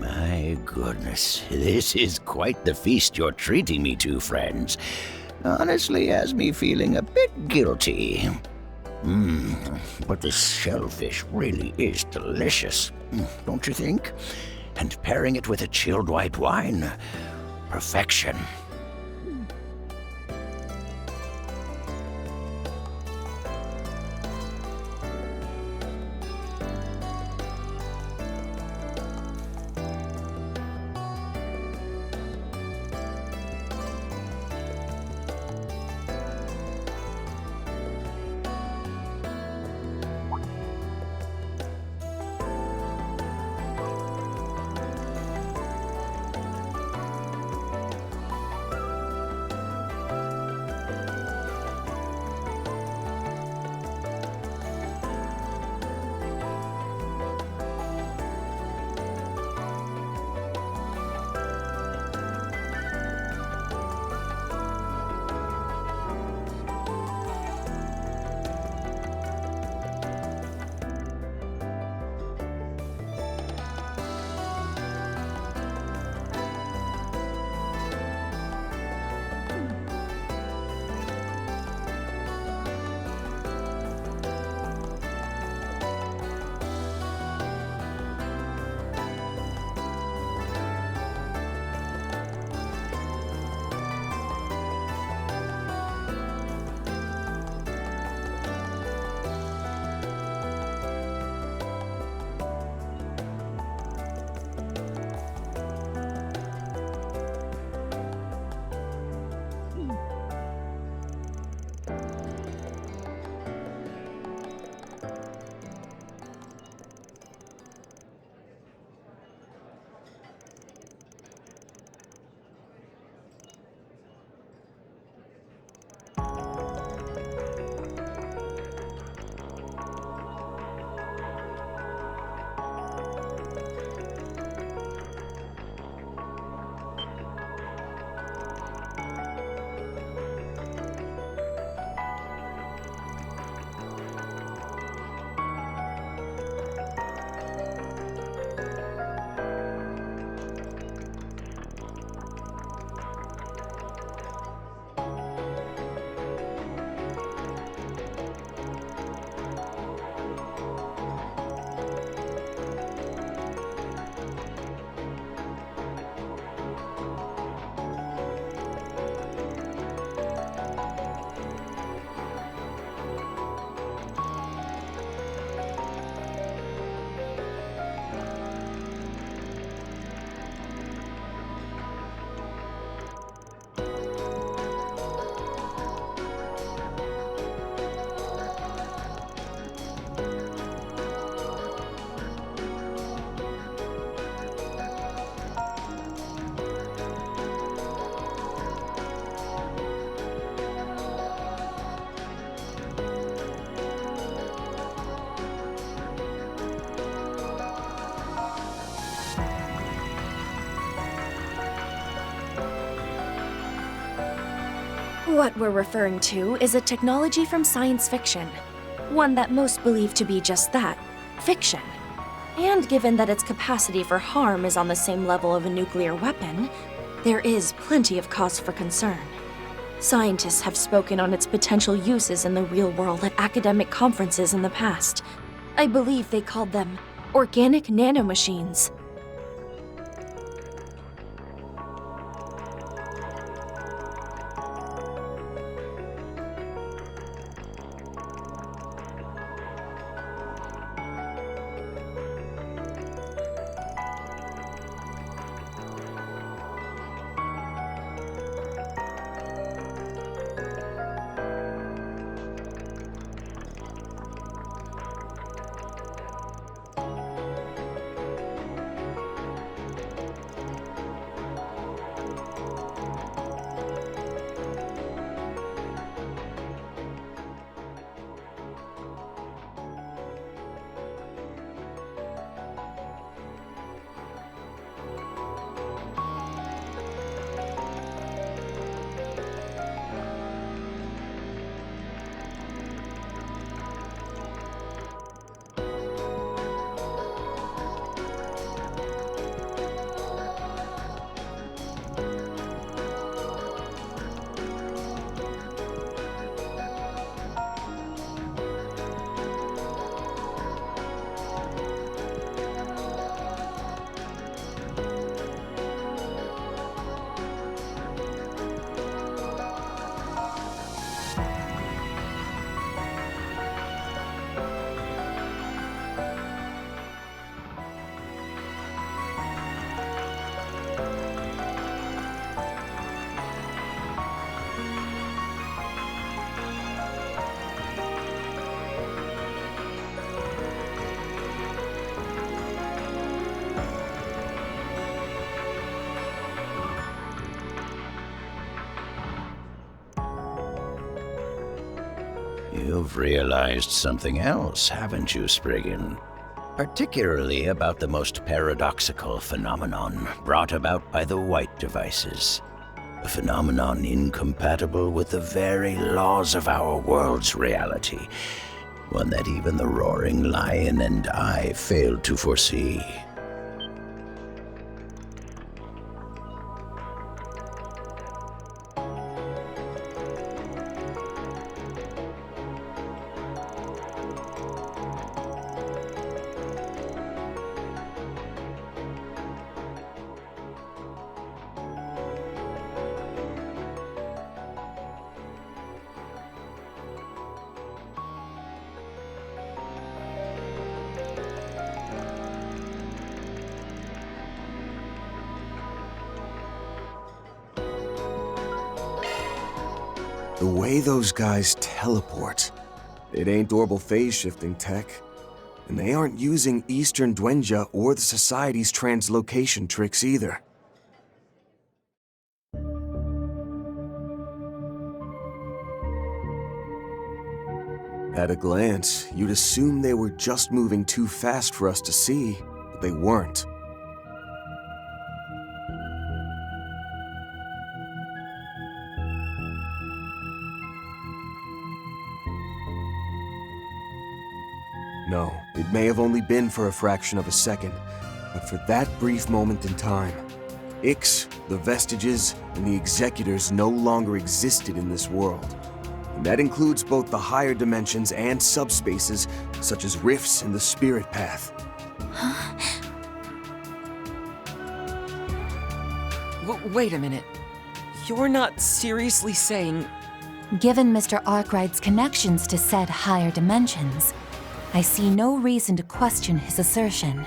My goodness, this is quite the feast you're treating me to, friends. Honestly, has me feeling a bit guilty. But this shellfish really is delicious, don't you think? And pairing it with a chilled white wine, perfection. What we're referring to is a technology from science fiction. One that most believe to be just that, fiction. And given that its capacity for harm is on the same level of a nuclear weapon, there is plenty of cause for concern. Scientists have spoken on its potential uses in the real world at academic conferences in the past. I believe they called them organic nanomachines. You've realized something else, haven't you, Spriggan? Particularly about the most paradoxical phenomenon brought about by the white devices. A phenomenon incompatible with the very laws of our world's reality. One that even the roaring lion and I failed to foresee. The way those guys teleport, it ain't orbital phase shifting tech. And they aren't using Eastern Dwenja or the Society's translocation tricks either. At a glance, you'd assume they were just moving too fast for us to see, but they weren't. No, it may have only been for a fraction of a second, but for that brief moment in time, Ix, the Vestiges, and the Executors no longer existed in this world. And that includes both the higher dimensions and subspaces, such as rifts in the Spirit Path. Wait a minute. You're not seriously saying... Given Mr. Arkwright's connections to said higher dimensions, I see no reason to question his assertion.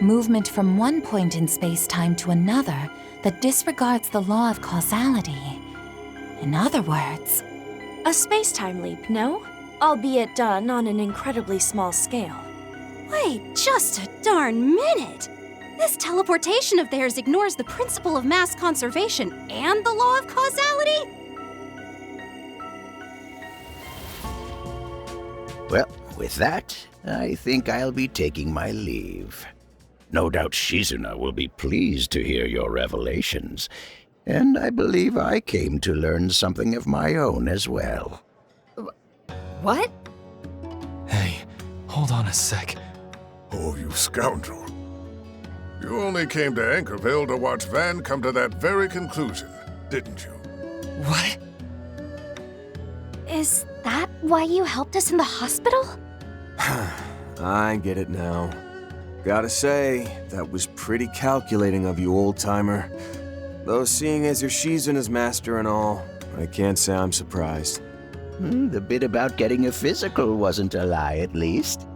Movement from one point in space-time to another that disregards the law of causality. In other words... A space-time leap, no? Albeit done on an incredibly small scale. Wait just a darn minute! This teleportation of theirs ignores the principle of mass conservation and the law of causality? Well, with that, I think I'll be taking my leave. No doubt Shizuna will be pleased to hear your revelations, and I believe I came to learn something of my own as well. What? Hey, hold on a sec. Oh, you scoundrel. You only came to Anchorville to watch Van come to that very conclusion, didn't you? What? Is that why you helped us in the hospital? I get it now. Gotta say, that was pretty calculating of you, old-timer. Though seeing as you're Shizuna's master and all, I can't say I'm surprised. The bit about getting a physical wasn't a lie, at least.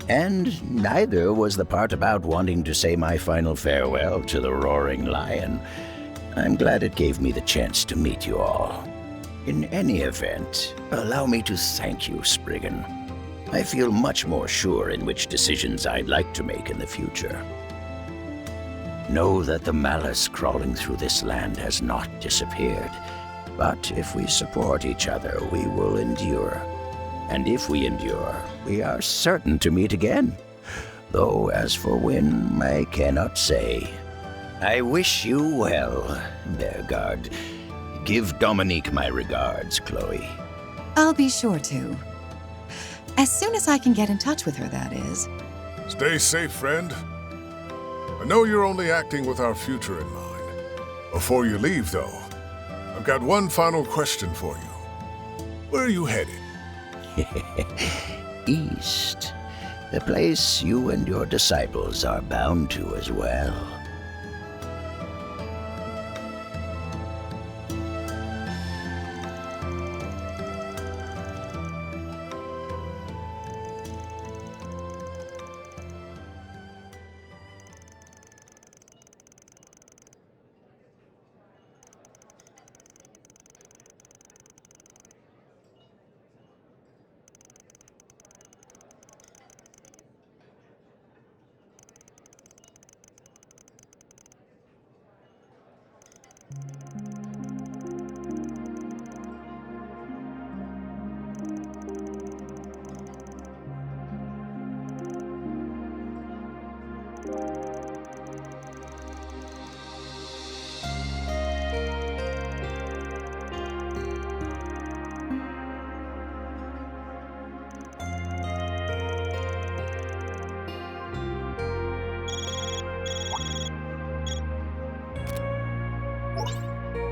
And neither was the part about wanting to say my final farewell to the roaring lion. I'm glad it gave me the chance to meet you all. In any event, allow me to thank you, Spriggan. I feel much more sure in which decisions I'd like to make in the future. Know that the malice crawling through this land has not disappeared, but if we support each other, we will endure. And if we endure, we are certain to meet again. Though as for when, I cannot say. I wish you well, Bergard. Give Dominique my regards, Chloe. I'll be sure to. As soon as I can get in touch with her, that is. Stay safe, friend. I know you're only acting with our future in mind. Before you leave, though, I've got one final question for you. Where are you headed? East. The place you and your disciples are bound to as well.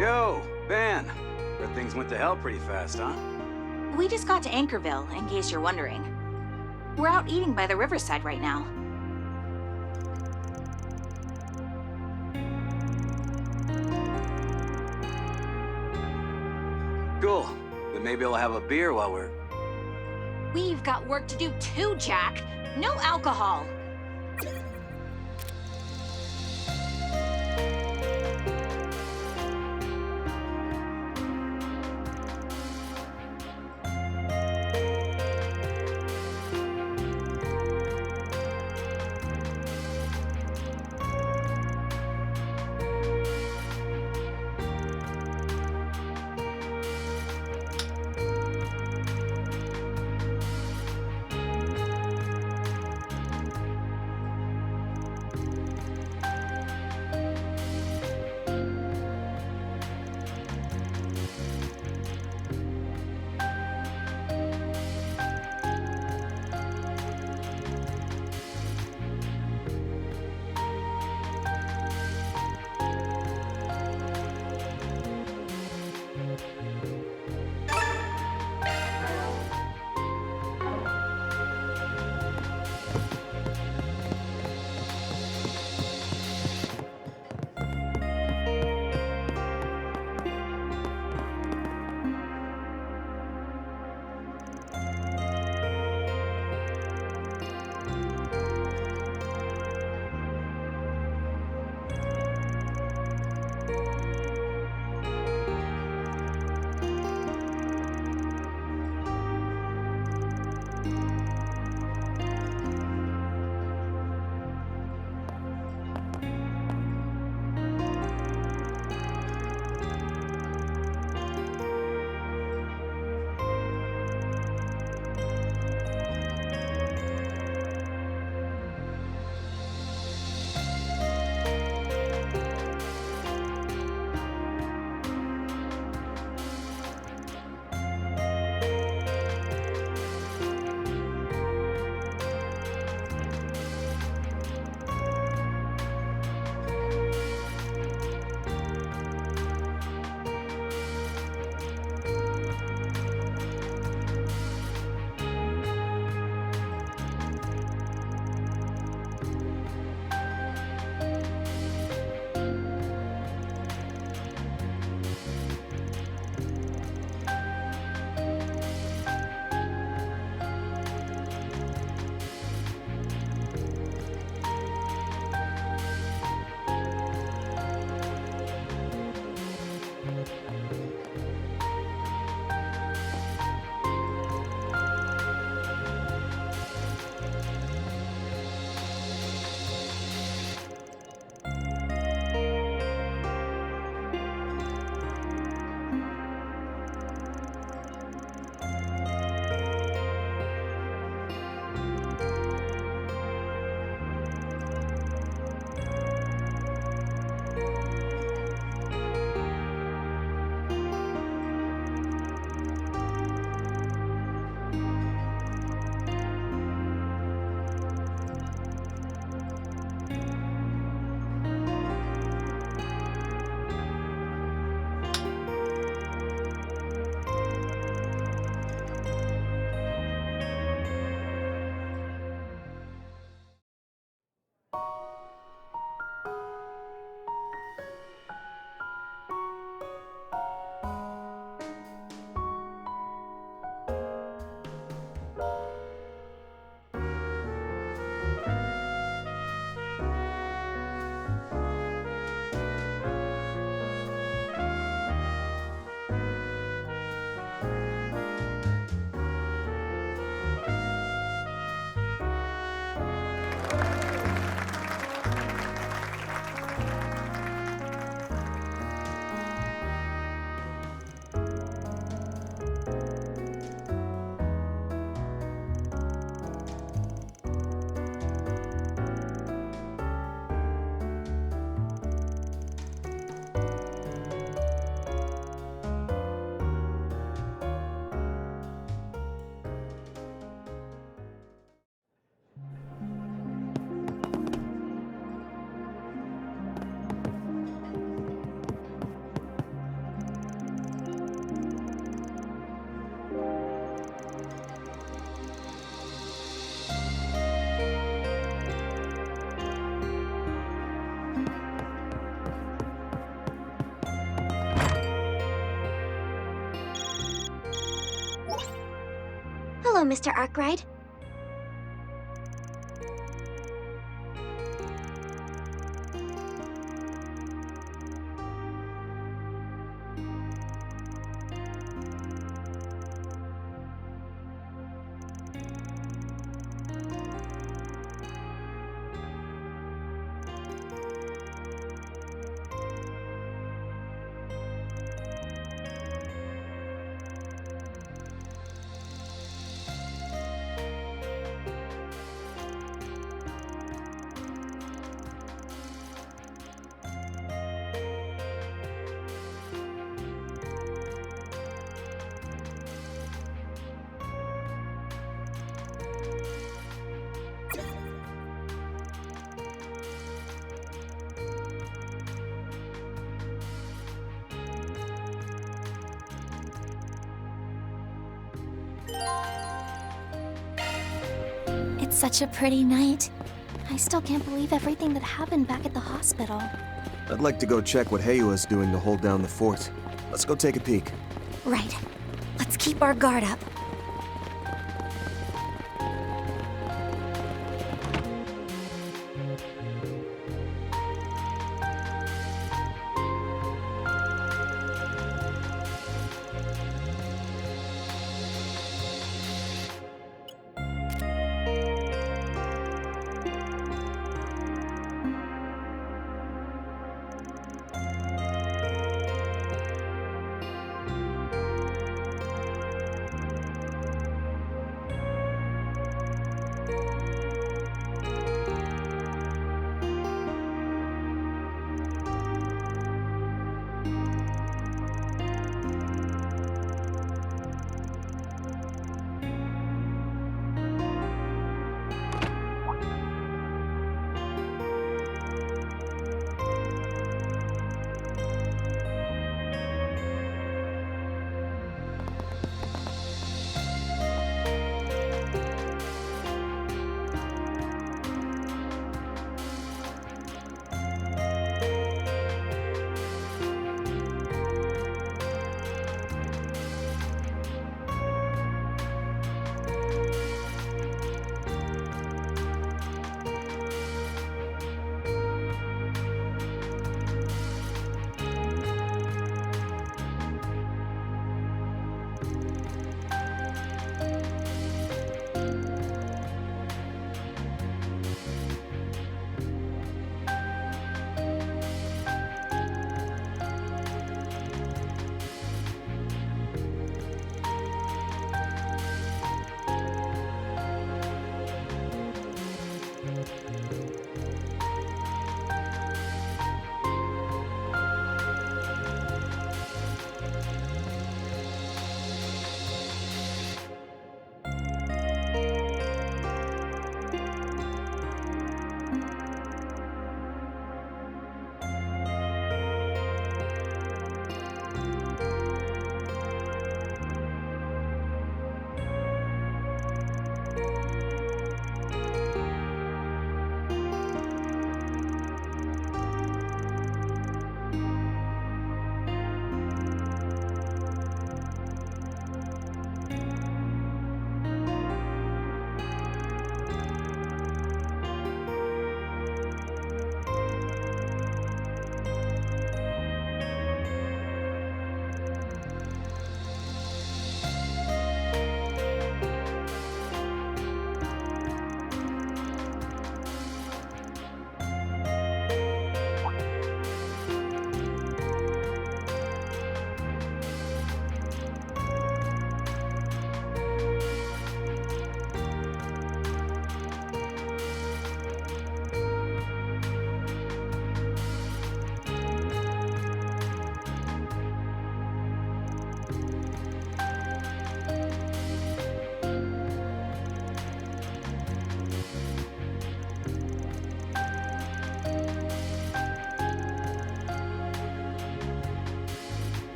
Yo, Van. Heard things went to hell pretty fast, huh? We just got to Anchorville, in case you're wondering. We're out eating by the riverside right now. Cool. Then maybe I'll have a beer while we're... We've got work to do too, Jack. No alcohol. Hello, Mr. Arkwright. It's such a pretty night. I still can't believe everything that happened back at the hospital. I'd like to go check what Heiua's doing to hold down the fort. Let's go take a peek. Right. Let's keep our guard up.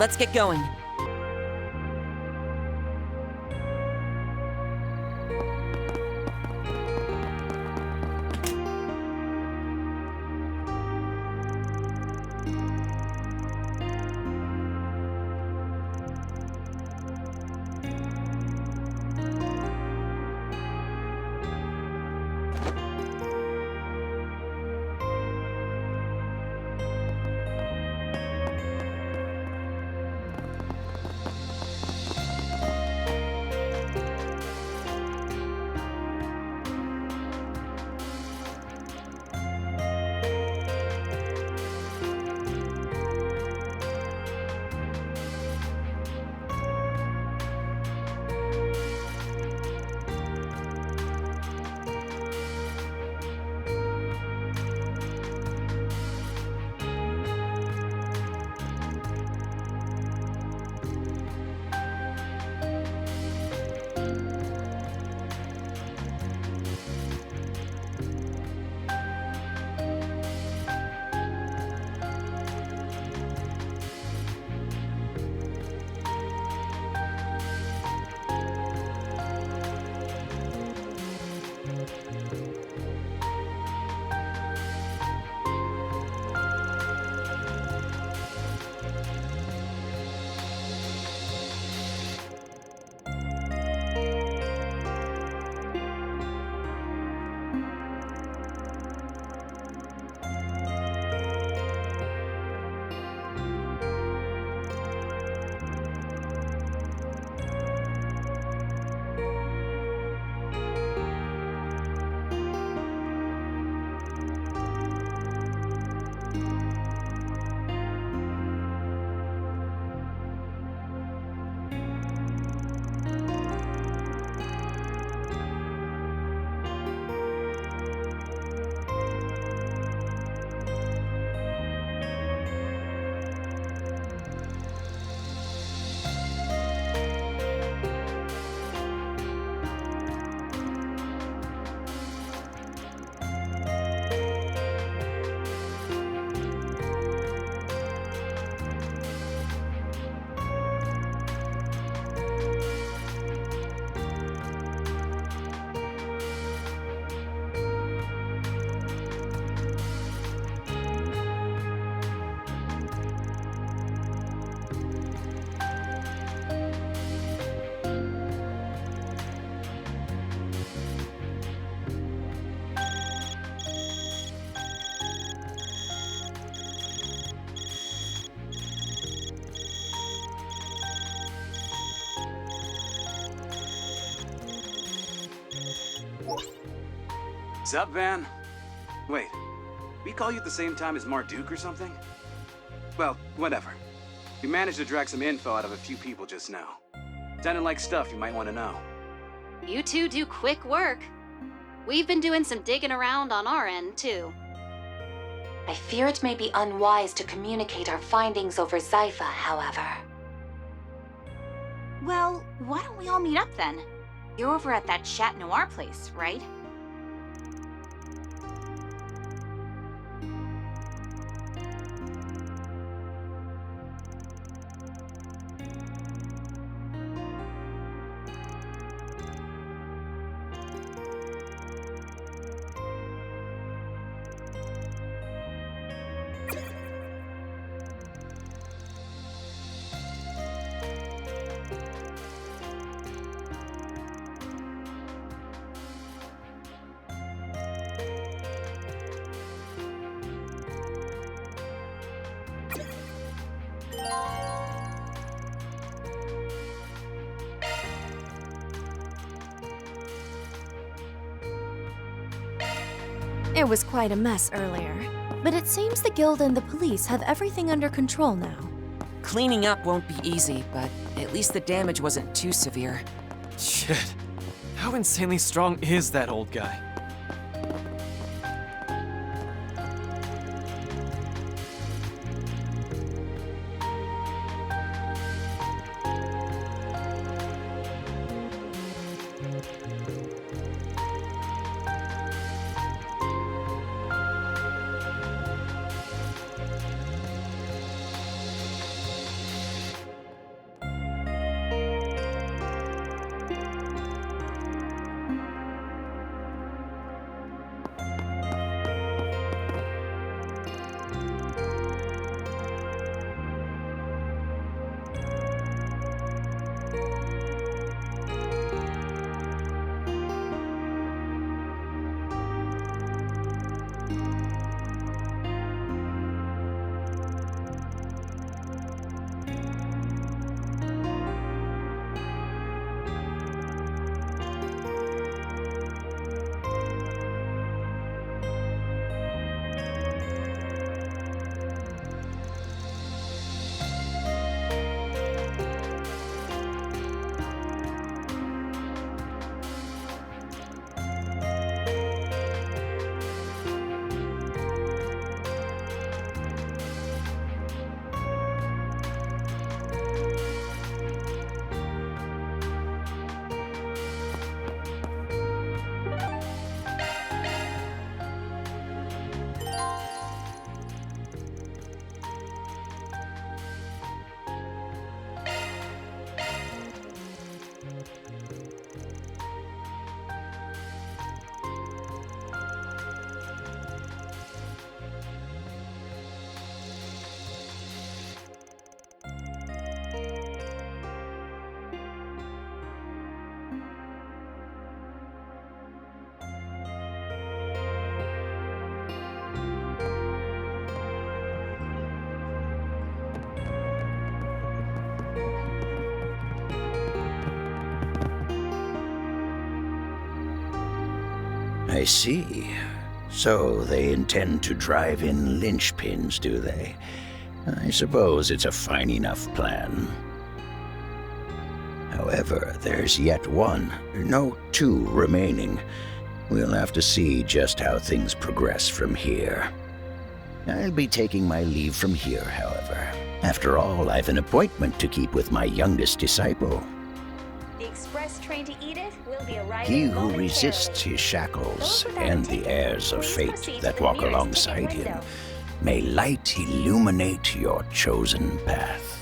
let's get going. Sup, Van? Wait, we call you at the same time as Marduk or something? Well, whatever. We managed to drag some info out of a few people just now. Sounded like stuff you might want to know. You two do quick work. We've been doing some digging around on our end, too. I fear it may be unwise to communicate our findings over Zypha, however. Well, why don't we all meet up then? You're over at that Chat Noir place, right? It was quite a mess earlier, but it seems the guild and the police have everything under control now. Cleaning up won't be easy, but at least the damage wasn't too severe. Shit. How insanely strong is that old guy? I see. So they intend to drive in linchpins, do they? I suppose it's a fine enough plan. However, there's yet one, no, two remaining. We'll have to see just how things progress from here. I'll be taking my leave from here, however. After all, I've an appointment to keep with my youngest disciple. The express train to Edith will be arriving He who momentarily. resists his shackles and the heirs of fate that walk alongside him, may light illuminate your chosen path.